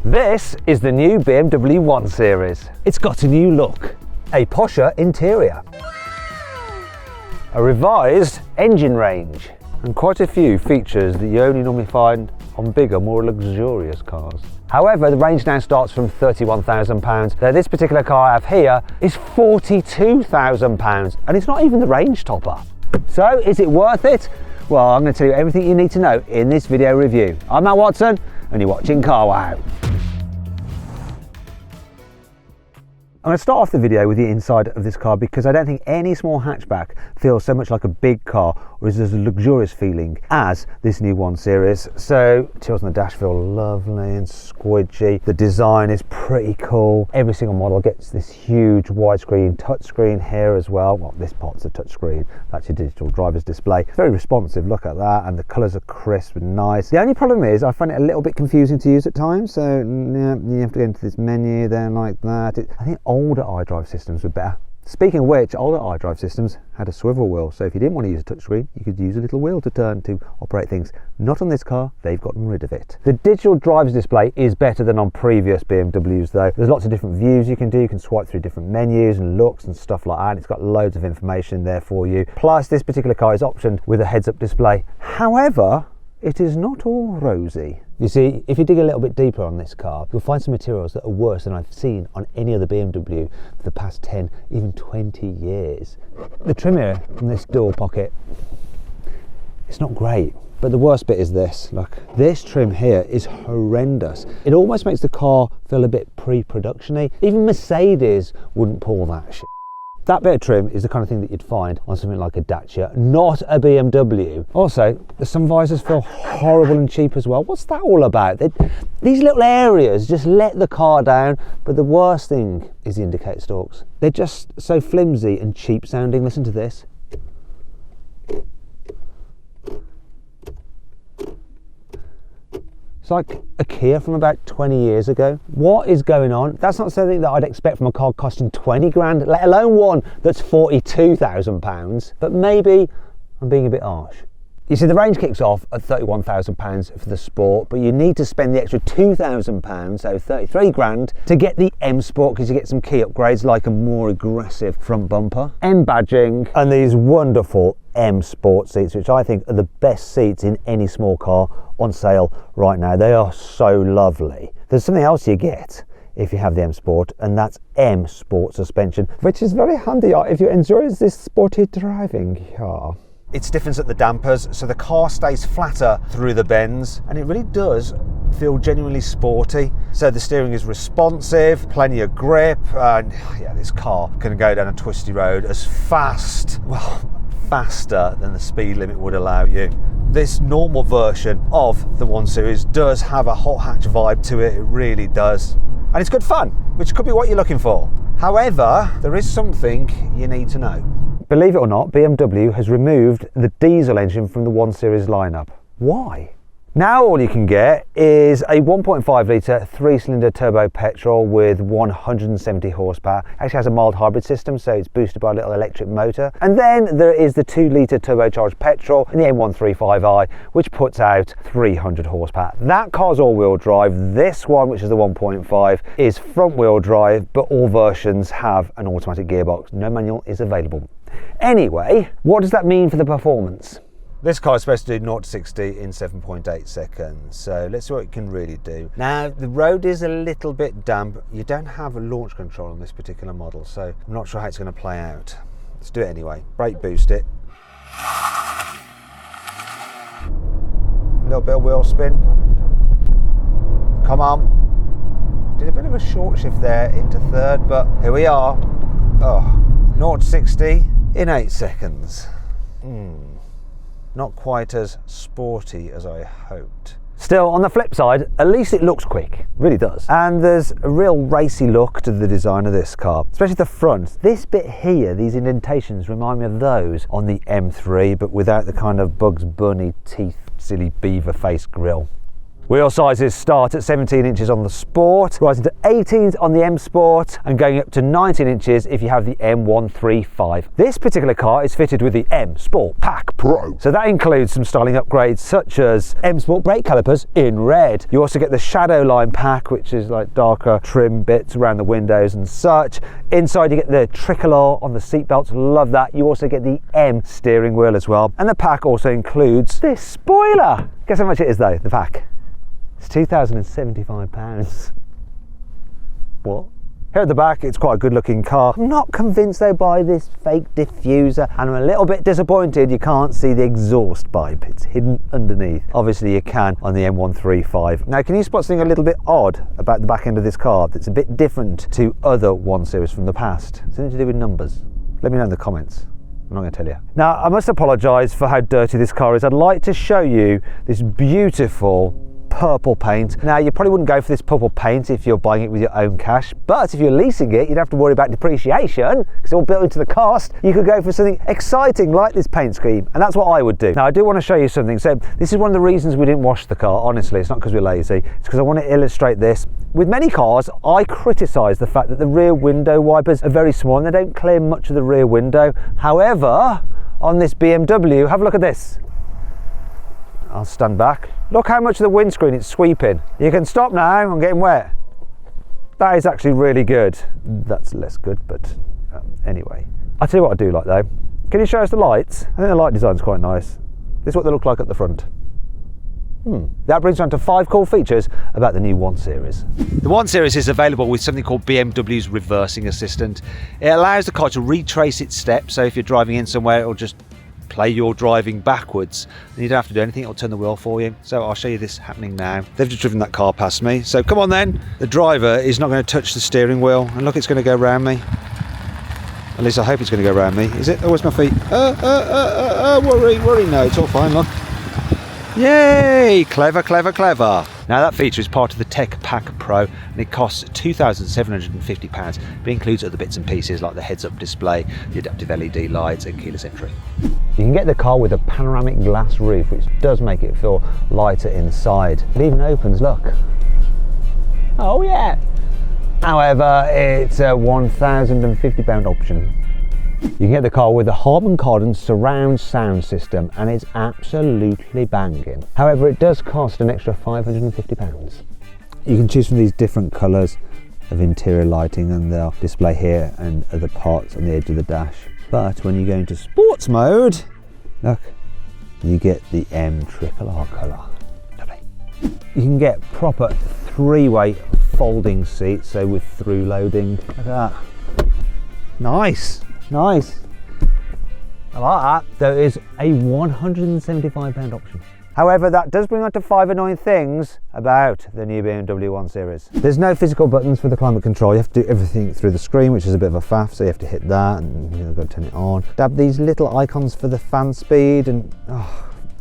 This is the new BMW 1 Series. It's got a new look, a posher interior, a revised engine range, and quite a few features that you only normally find on bigger, more luxurious cars. However, the range now starts from £31,000, though this particular car I have here is £42,000, and it's not even the range topper. So, is it worth it? Well, I'm going to tell you everything you need to know in this video review. I'm Matt Watson, and you're watching CarWow. I'm going to start off the video with the inside of this car because I don't think any small hatchback feels so much like a big car or is as luxurious feeling as this new 1 Series. So, chills on the dash feel lovely and squidgy. The design is pretty cool. Every single model gets this huge widescreen touchscreen here as well. Well, this part's a touchscreen. That's your digital driver's display. It's very responsive, look at that, and the colours are crisp and nice. The only problem is I find it a little bit confusing to use at times. So, yeah, you have to go into this menu there like that. I think older iDrive systems were better. Speaking of which, older iDrive systems had a swivel wheel, so if you didn't want to use a touchscreen, you could use a little wheel to turn to operate things. Not on this car, they've gotten rid of it. The digital driver's display is better than on previous BMWs though. There's lots of different views you can do. You can swipe through different menus and looks and stuff like that. It's got loads of information there for you. Plus, this particular car is optioned with a heads-up display. However, it is not all rosy. You see, if you dig a little bit deeper on this car, you'll find some materials that are worse than I've seen on any other BMW for the past 10, even 20 years. The trim here from this door pocket, it's not great. But the worst bit is this, look. This trim here is horrendous. It almost makes the car feel a bit pre-production-y. Even Mercedes wouldn't pull that shit. That bit of trim is the kind of thing that you'd find on something like a Dacia, not a BMW. Also, the sun visors feel horrible and cheap as well. What's that all about? These little areas just let the car down, but the worst thing is the indicator stalks. They're just so flimsy and cheap sounding. Listen to this. It's like a Kia from about 20 years ago. What is going on? That's not something that I'd expect from a car costing 20 grand, let alone one that's £42,000. But maybe I'm being a bit harsh. You see, the range kicks off at £31,000 for the Sport, but you need to spend the extra £2,000, so 33 grand, to get the M Sport because you get some key upgrades like a more aggressive front bumper, M badging, and these wonderful M Sport seats, which I think are the best seats in any small car on sale right now. They are so lovely. There's something else you get if you have the M Sport, and that's M Sport suspension, which is very handy if you enjoy this sporty driving car. It stiffens at the dampers, so the car stays flatter through the bends, and it really does feel genuinely sporty. So the steering is responsive, plenty of grip, and yeah, this car can go down a twisty road as fast, well, faster than the speed limit would allow you. This normal version of the 1 Series does have a hot hatch vibe to it, it really does. And it's good fun, which could be what you're looking for. However, there is something you need to know. Believe it or not, BMW has removed the diesel engine from the 1 Series lineup. Why? Now all you can get is a 1.5 litre 3-cylinder turbo petrol with 170 horsepower. Actually has a mild hybrid system, so it's boosted by a little electric motor. And then there is the 2 litre turbocharged petrol in the M135i, which puts out 300 horsepower. That car's all-wheel drive. This one, which is the 1.5, is front-wheel drive, but all versions have an automatic gearbox. No manual is available. Anyway, what does that mean for the performance? This car is supposed to do 0 to 60 in 7.8 seconds, so let's see what it can really do. Now, the road is a little bit damp. You don't have a launch control on this particular model, so I'm not sure how it's going to play out. Let's do it anyway. Brake boost it. A little bit of wheel spin. Come on. Did a bit of a short shift there into third, but here we are. Oh, 0 to 60 in 8 seconds. Not quite as sporty as I hoped. Still, on the flip side, at least it looks quick, it really does. And there's a real racy look to the design of this car, especially the front. This bit here, these indentations remind me of those on the M3, but without the kind of Bugs Bunny teeth, silly beaver face grille. Wheel sizes start at 17 inches on the Sport, rising to 18s on the M Sport and going up to 19 inches if you have the M135. This particular car is fitted with the M Sport Pack Pro. So that includes some styling upgrades such as M Sport brake calipers in red. You also get the Shadow Line pack, which is like darker trim bits around the windows and such. Inside you get the tricolor on the seat belts, love that. You also get the M steering wheel as well. And the pack also includes this spoiler. Guess how much it is though, the pack? It's £2,075. What? Here at the back, it's quite a good looking car. I'm not convinced though by this fake diffuser, and I'm a little bit disappointed you can't see the exhaust pipe. It's hidden underneath. Obviously you can on the M135. Now, can you spot something a little bit odd about the back end of this car that's a bit different to other 1 Series from the past? Something to do with numbers? Let me know in the comments. I'm not going to tell you. Now, I must apologise for how dirty this car is. I'd like to show you this beautiful purple paint. Now, you probably wouldn't go for this purple paint if you're buying it with your own cash, but if you're leasing it, you'd have to worry about depreciation because it's all built into the cost. You could go for something exciting like this paint scheme, and that's what I would do. Now, I do want to show you something. So this is one of the reasons we didn't wash the car. Honestly, it's not because we're lazy. It's because I want to illustrate this. With many cars, I criticise the fact that the rear window wipers are very small and they don't clear much of the rear window. However, on this BMW, have a look at this. I'll stand back. Look how much of the windscreen it's sweeping. You can stop now, I'm getting wet. That is actually really good. That's less good, but anyway. I'll tell you what I do like though. Can you show us the lights? I think the light design's quite nice. This is what they look like at the front. That brings us on to 5 cool features about the new 1 Series. The 1 Series is available with something called BMW's reversing assistant. It allows the car to retrace its steps, so if you're driving in somewhere, it'll just play your driving backwards and you don't have to do anything, it'll turn the wheel for you. So I'll show you this happening now. They've just driven that car past me, so come on then. The driver is not going to touch the steering wheel, and look, it's going to go around me. At least I hope it's going to go around me. Is it? Oh, where's my feet? Worry, no, it's all fine, look. Yay! Clever, clever, clever. Now that feature is part of the Tech Pack Pro and it costs £2,750, but it includes other bits and pieces like the heads-up display, the adaptive LED lights and keyless entry. You can get the car with a panoramic glass roof, which does make it feel lighter inside. It even opens, look. Oh yeah! However, it's a £1,050 option. You can get the car with the Harman Kardon surround sound system and it's absolutely banging. However, it does cost an extra £550. You can choose from these different colours of interior lighting and they'll display here and other parts on the edge of the dash. But when you go into sports mode, look, you get the M tricolor colour. Lovely. You can get proper 3-way folding seats, so with through loading. Look at that. Nice. Nice. I like that. There is a £175 option. However, that does bring on to 5 annoying things about the new BMW 1 Series. There's no physical buttons for the climate control. You have to do everything through the screen, which is a bit of a faff, so you have to hit that and you've got to turn it on. They have these little icons for the fan speed and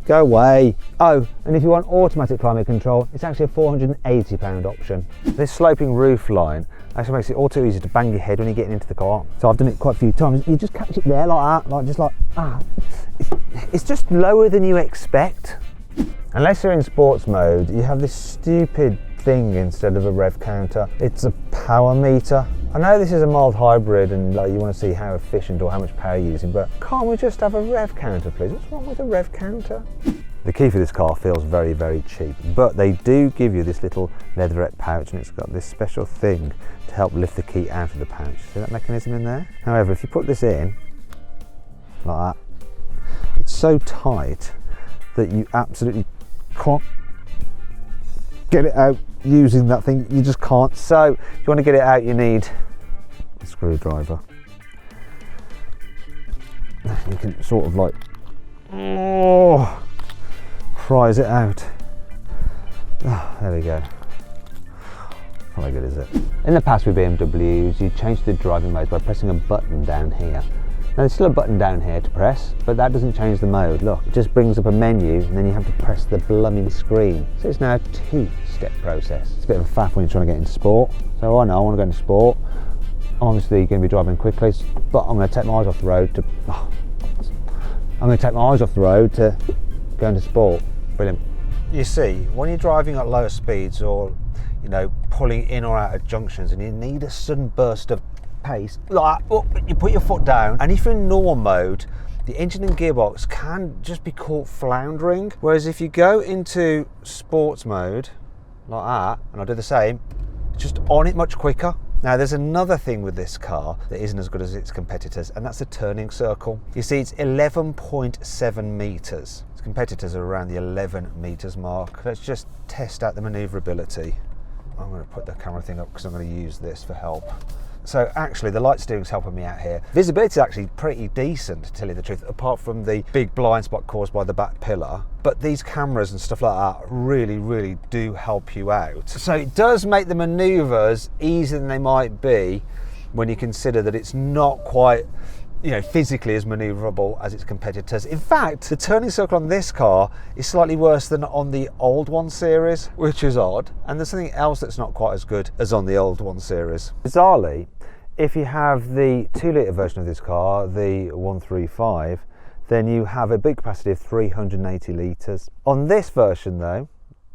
go away. Oh, and if you want automatic climate control, it's actually a £480 option. This sloping roof line actually makes it all too easy to bang your head when you're getting into the car. So I've done it quite a few times. You just catch it there like that, It's just lower than you expect. Unless you're in sports mode, you have this stupid thing instead of a rev counter. It's a power meter. I know this is a mild hybrid and you want to see how efficient or how much power you're using, but can't we just have a rev counter, please? What's wrong with a rev counter? The key for this car feels very, very cheap, but they do give you this little leatherette pouch and it's got this special thing to help lift the key out of the pouch. See that mechanism in there? However, if you put this in, like that, it's so tight that you absolutely can't get it out using that thing. You just can't. So if you want to get it out, you need a screwdriver. You can sort of like prise it out. There we go. How good is it? In the past with BMWs, you change the driving mode by pressing a button down here. Now there's still a button down here to press, but that doesn't change the mode. Look, it just brings up a menu and then you have to press the blooming screen. So it's now a 2-step process. It's a bit of a faff when you're trying to get into sport. So I know I want to go into sport. I'm obviously going to be driving quickly, but I'm going to take my eyes off the road to go into sport. Brilliant. You see, when you're driving at lower speeds or, you know, pulling in or out of junctions and you need a sudden burst of pace, like you put your foot down, and if you're in normal mode, the engine and gearbox can just be caught floundering. Whereas if you go into sports mode, like that, and I do the same, it's just on it much quicker. Now there's another thing with this car that isn't as good as its competitors, and that's the turning circle. You see, it's 11.7 meters. Its competitors are around the 11 meters mark. Let's just test out the maneuverability. I'm going to put the camera thing up because I'm going to use this for help. So actually the light steering's helping me out here. Visibility is actually pretty decent, to tell you the truth, apart from the big blind spot caused by the back pillar. But these cameras and stuff like that really do help you out. So it does make the maneuvers easier than they might be when you consider that it's not quite, you know, physically as maneuverable as its competitors. In fact, the turning circle on this car is slightly worse than on the old 1 Series, which is odd. And there's something else that's not quite as good as on the old 1 Series. Bizarrely, if you have the 2-litre version of this car, the 135, then you have a big capacity of 380 litres. On this version though,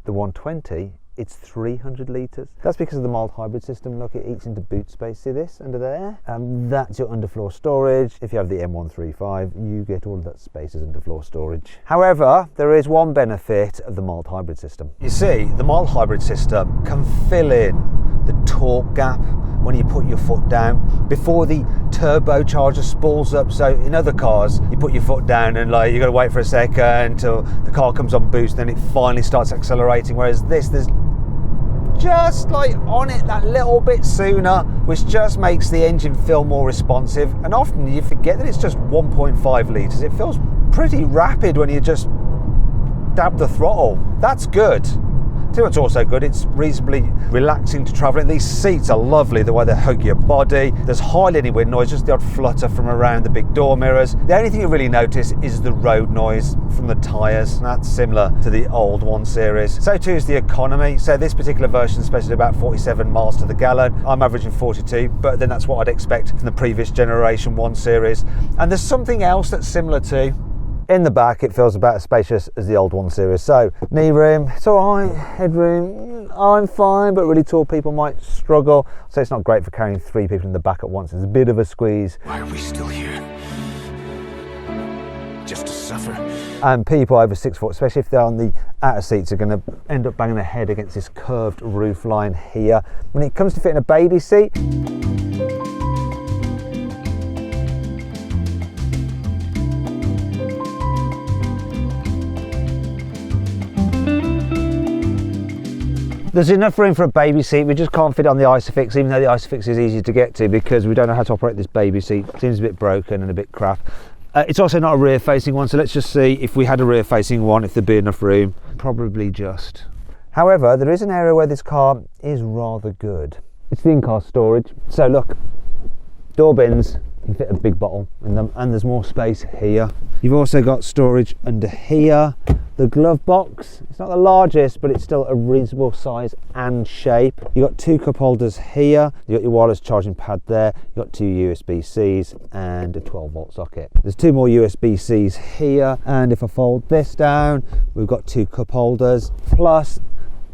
the 120, it's 300 litres. That's because of the mild hybrid system. Look, it eats into boot space. See this under there? That's your underfloor storage. If you have the M135, you get all of that space as underfloor storage. However, there is one benefit of the mild hybrid system. You see, the mild hybrid system can fill in the torque gap when you put your foot down before the turbocharger spools up. So in other cars, you put your foot down and like you got to wait for a second until the car comes on boost, then it finally starts accelerating. Whereas this, there's just like on it that little bit sooner, which just makes the engine feel more responsive. And often you forget that it's just 1.5 litres. It feels pretty rapid when you just dab the throttle. That's good. See what's also good, it's reasonably relaxing to travel in. These seats are lovely, the way they hug your body. There's hardly any wind noise, just the odd flutter from around the big door mirrors. The only thing you really notice is the road noise from the tyres. That's similar to the old 1 Series. So too is the economy. So this particular version is supposed to do about 47 miles to the gallon. I'm averaging 42, but then that's what I'd expect from the previous generation 1 Series. And there's something else that's similar to. In the back, it feels about as spacious as the old 1 Series. So, knee room, it's all right. Headroom, I'm fine, but really tall people might struggle. So it's not great for carrying 3 people in the back at once. It's a bit of a squeeze. Why are we still here? Just to suffer? And people over 6 foot, especially if they're on the outer seats, are going to end up banging their head against this curved roof line here. When it comes to fitting a baby seat, there's enough room for a baby seat. We just can't fit it on the Isofix, even though the Isofix is easy to get to, because we don't know how to operate this baby seat. It seems a bit broken and a bit crap. It's also not a rear facing one, so let's just see if we had a rear facing one, if there'd be enough room. Probably just. However, there is an area where this car is rather good. It's the in-car storage. So look, door bins, you can fit a big bottle in them, and there's more space here. You've also got storage under here. The glove box, it's not the largest, but it's still a reasonable size and shape. You've got 2 cup holders here. You've got your wireless charging pad there. You've got 2 USB-Cs and a 12-volt socket. There's 2 more USB-Cs here. And if I fold this down, we've got 2 cup holders, plus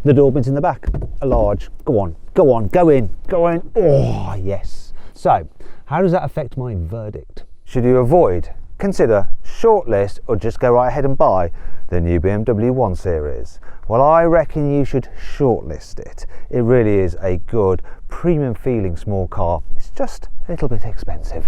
the door bins in the back, a large. Go on, go on, go in, go in. Oh, yes. So, how does that affect my verdict? Should you avoid, consider, shortlist, or just go right ahead and buy the new BMW 1 Series? Well, I reckon you should shortlist it. It really is a good, premium feeling small car. It's just a little bit expensive.